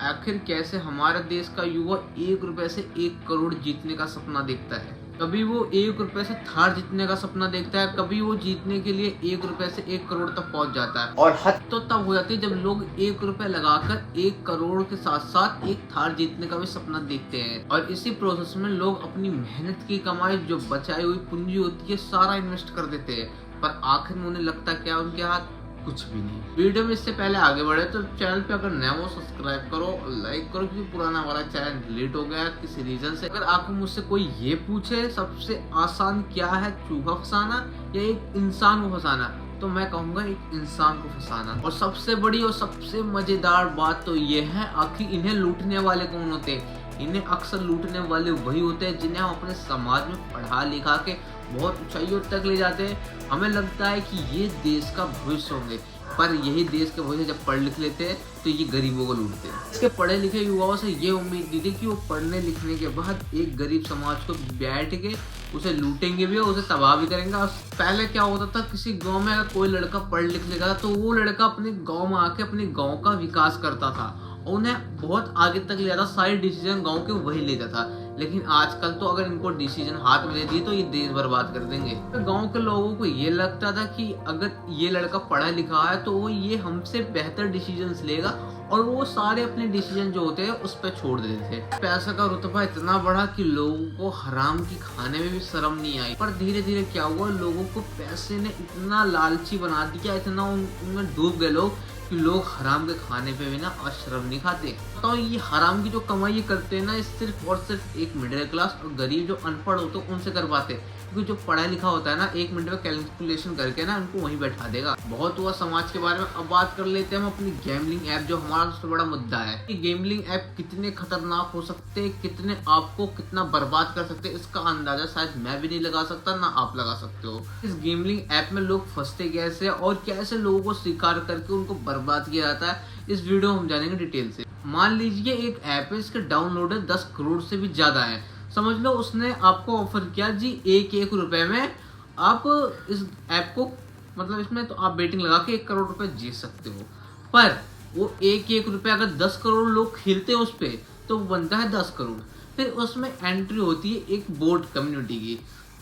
आखिर कैसे हमारे देश का युवा 1 रुपए से 1 करोड़ जीतने का सपना देखता है। कभी वो 1 रुपए से थार जीतने का सपना देखता है, कभी वो जीतने के लिए 1 रुपए से 1 करोड़ तक पहुंच जाता है। और हद तो तब हो जाती है जब लोग 1 रुपए लगाकर 1 करोड़ के साथ साथ एक थार जीतने का भी सपना देखते हैं। और इसी प्रोसेस में लोग अपनी मेहनत की कमाई, जो बचाई हुई पूंजी होती है, सारा इन्वेस्ट कर देते हैं। पर आखिर में उन्हें लगता क्या उनके हाथ कुछ भी नहीं। वीडियो में इससे पहले आगे बढ़े तो चैनल पे अगर नया हो सब्सक्राइब करो, लाइक करो, क्योंकि पुराना वाला चैनल डिलीट हो गया किसी रीजन से। अगर आपको मुझसे कोई ये पूछे सबसे आसान क्या है, चूहा फंसाना या एक इंसान को फंसाना, तो मैं कहूंगा एक इंसान को फंसाना। और सबसे बड़ी और सबसे मजेदार बात तो ये है, आखिर इन्हें लूटने वाले कौन होते हैं? इन्हें अक्सर लूटने वाले वही होते हैं जिन्हें हम अपने समाज में पढ़ा लिखा के बहुत ऊंचाइयों तक ले जाते हैं। हमें लगता है कि ये देश का भविष्य होंगे, पर यही देश के भविष्य जब पढ़ लिख लेते हैं तो ये गरीबों को लूटते हैं। इसके पढ़े लिखे युवाओं से ये उम्मीद की थी कि वो पढ़ने लिखने के बाद एक गरीब समाज को बैठ के उसे लूटेंगे भी और उसे तबाह भी करेंगे। और पहले क्या होता था, किसी गांव में अगर कोई लड़का पढ़ लिख लेगा तो वो लड़का अपने गांव में आके अपने गांव का विकास करता था, उन्हें बहुत आगे तक ले जाता, सारे डिसीजन गांव के वही लेता था। लेकिन आजकल तो अगर इनको डिसीजन हाथ में दे दिए तो ये देश बर्बाद कर देंगे। तो गांव के लोगों को ये लगता था कि अगर ये लड़का पढ़ा लिखा है तो वो ये हमसे बेहतर डिसीजंस लेगा, और वो सारे अपने डिसीजन जो होते हैं उस पर छोड़ देते थे। पैसा का रुतबा इतना बढ़ा कि लोगों को हराम की खाने में भी शर्म नहीं आई। पर धीरे धीरे क्या हुआ, लोगों को पैसे ने इतना लालची बना दिया, इतना उनमें डूब गए लोग कि लोग हराम के खाने पे भी ना शर्म नहीं खाते। तो ये हराम की जो कमाई करते हैं ना, ये सिर्फ और सिर्फ एक मिडिल क्लास और गरीब जो अनपढ़ होते हैं उनसे कर पाते, क्योंकि जो पढ़ा लिखा होता है ना, 1 मिनट में कैलकुलेशन करके ना उनको वहीं बैठा देगा। बहुत हुआ समाज के बारे में, अब बात कर लेते हैं हम अपनी गैमलिंग ऐप, जो हमारा सबसे बड़ा मुद्दा है कि गैमलिंग ऐप कितने खतरनाक हो सकते हैं, कितने आपको कितना बर्बाद कर सकते हैं, इसका अंदाजा शायद मैं भी नहीं लगा सकता, ना आप लगा सकते हो। इस गैमलिंग ऐप में लोग फंसते कैसे और कैसे लोगों को शिकार करके उनको बर्बाद किया जाता है, इस वीडियो में हम जानेंगे डिटेल से। मान लीजिए एक ऐप है, इसके डाउनलोडर 10 करोड़ से भी ज्यादा है। समझ लो उसने आपको ऑफर किया जी 1 रुपए में आप इस ऐप को, मतलब इसमें तो आप बेटिंग लगा के 1 करोड़ रुपए जीत सकते हो। पर वो 1 रुपए अगर 10 करोड़ लोग खेलते हैं उस पे तो बनता है 10 करोड़। फिर उसमें एंट्री होती है एक बोट कम्युनिटी की,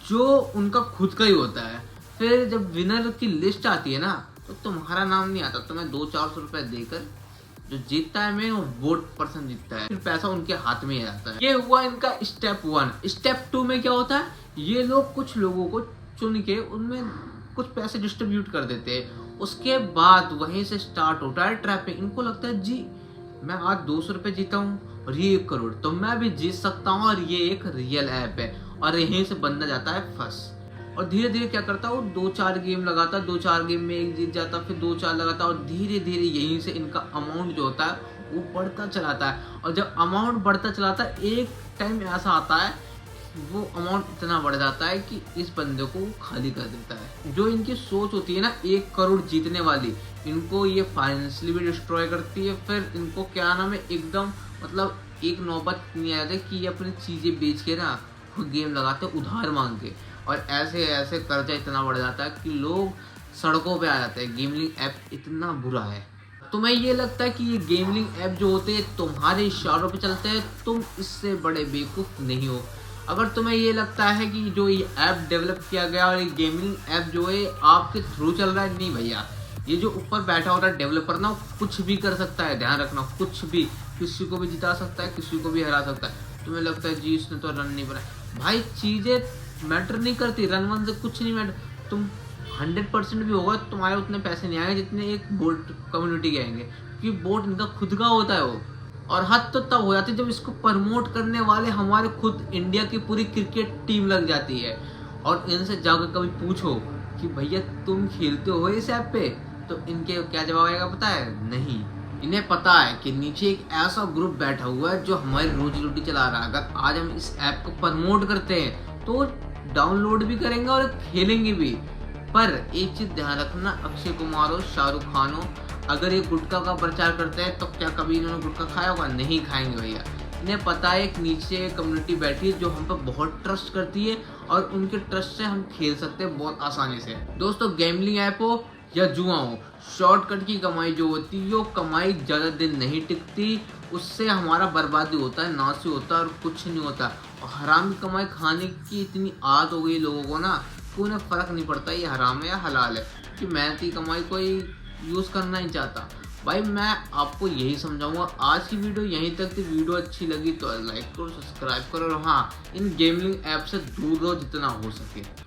जो उनका खुद का ही होता है। फिर जब विनर की लिस्ट आती है ना, तो तुम्हारा नाम नहीं आता, तुम्हें 200-400 रुपए देकर जो जीतता है मेन वो वोट पर्सन जीतता है, फिर पैसा उनके हाथ में ही आता है। ये हुआ इनका स्टेप 1। स्टेप 2 में क्या होता है, ये लोग कुछ लोगों को चुन के उनमें कुछ पैसे डिस्ट्रीब्यूट कर देते हैं। उसके बाद वहीं से स्टार्ट होता है ट्रैपिंग। इनको लगता है जी मैं आज 200 रुपए जीता हूँ और ये 1 करोड़, तो मैं भी जीत सकता हूँ, और ये एक रियल ऐप है। और यहीं से बंदा जाता है फंस। और धीरे धीरे क्या करता है, वो 2-4 गेम लगाता है, 2-4 गेम में एक जीत जाता है, फिर 2-4 लगाता है, और धीरे धीरे यहीं से इनका अमाउंट जो होता है वो बढ़ता चलाता है। और जब अमाउंट बढ़ता चलाता है, एक टाइम ऐसा आता है वो अमाउंट इतना बढ़ जाता है कि इस बंदे को खाली कर देता है। जो इनकी सोच होती है ना 1 करोड़ जीतने वाली, इनको ये फाइनेंशियली भी डिस्ट्रॉय करती है। फिर इनको क्या नाम है, एकदम मतलब एक नौबत नहीं आ जाती कि ये अपनी चीजें बेच के ना गेम लगाते उधार मांग के, और ऐसे ऐसे कर्जा इतना बढ़ जाता है कि लोग सड़कों पे आ जाते हैं। गेमलिंग ऐप इतना बुरा है। तुम्हें ये लगता है कि ये गेमलिंग ऐप जो होते हैं तुम्हारे इशारों पे चलते हैं, तुम इससे बड़े बेवकूफ नहीं हो। अगर तुम्हें ये लगता है कि जो ये ऐप डेवलप किया गया और ये गेमिंग ऐप जो है आपके थ्रू चल रहा है, नहीं भैया, ये जो ऊपर बैठा होता है डेवलपर ना, कुछ भी कर सकता है। ध्यान रखना, कुछ भी, किसी को भी जिता सकता है, किसी को भी हरा सकता है। तुम्हें लगता है जी इसने तो रन नहीं बनाया, भाई चीजें मैटर नहीं करती, रन वन से कुछ नहीं मैटर। तुम 100% भी होगा तुम्हारे उतने पैसे नहीं आएंगे जितने एक बोट कम्युनिटी के आएंगे, क्योंकि बोट इनका खुद का होता है वो। और हद तो तब हो जाती है जब इसको प्रमोट करने वाले हमारे खुद इंडिया की पूरी क्रिकेट टीम लग जाती है। और इनसे जाकर कभी पूछो कि भैया तुम खेलते हो इस ऐप पे, तो इनके क्या जवाब आएगा पता है? नहीं। इन्हें पता है कि नीचे एक ऐसा ग्रुप बैठा हुआ है जो हमारी रोजी रोटी चला रहा है। अगर आज हम इस ऐप को प्रमोट करते हैं तो डाउनलोड भी करेंगे और खेलेंगे भी। पर एक चीज ध्यान रखना, अक्षय कुमार हो, शाहरुख खान हो, अगर ये गुटखा का प्रचार करते हैं तो क्या कभी इन्होंने गुटखा खाया होगा? नहीं खाएंगे भैया। इन्हें पता है एक नीचे कम्युनिटी बैठी है जो हम पर बहुत ट्रस्ट करती है, और उनके ट्रस्ट से हम खेल सकते हैं बहुत आसानी से। दोस्तों, गैम्बलिंग ऐप हो या जुआ हो, शॉर्टकट की कमाई जो होती है वो कमाई ज़्यादा दिन नहीं टिकती। उससे हमारा बर्बादी होता है, नाश ही होता है और कुछ नहीं होता। और हराम की कमाई खाने की इतनी आदत हो गई लोगों को ना कि उन्हें फ़र्क नहीं पड़ता ये हराम है या हलाल है, कि मेहनती कमाई कोई यूज़ करना ही चाहता। भाई मैं आपको यही समझाऊंगा। आज की वीडियो यहीं तक थी। वीडियो अच्छी लगी तो लाइक करो, सब्सक्राइब करो और हाँ, इन गेमिंग ऐप से दूर रहो जितना हो सके।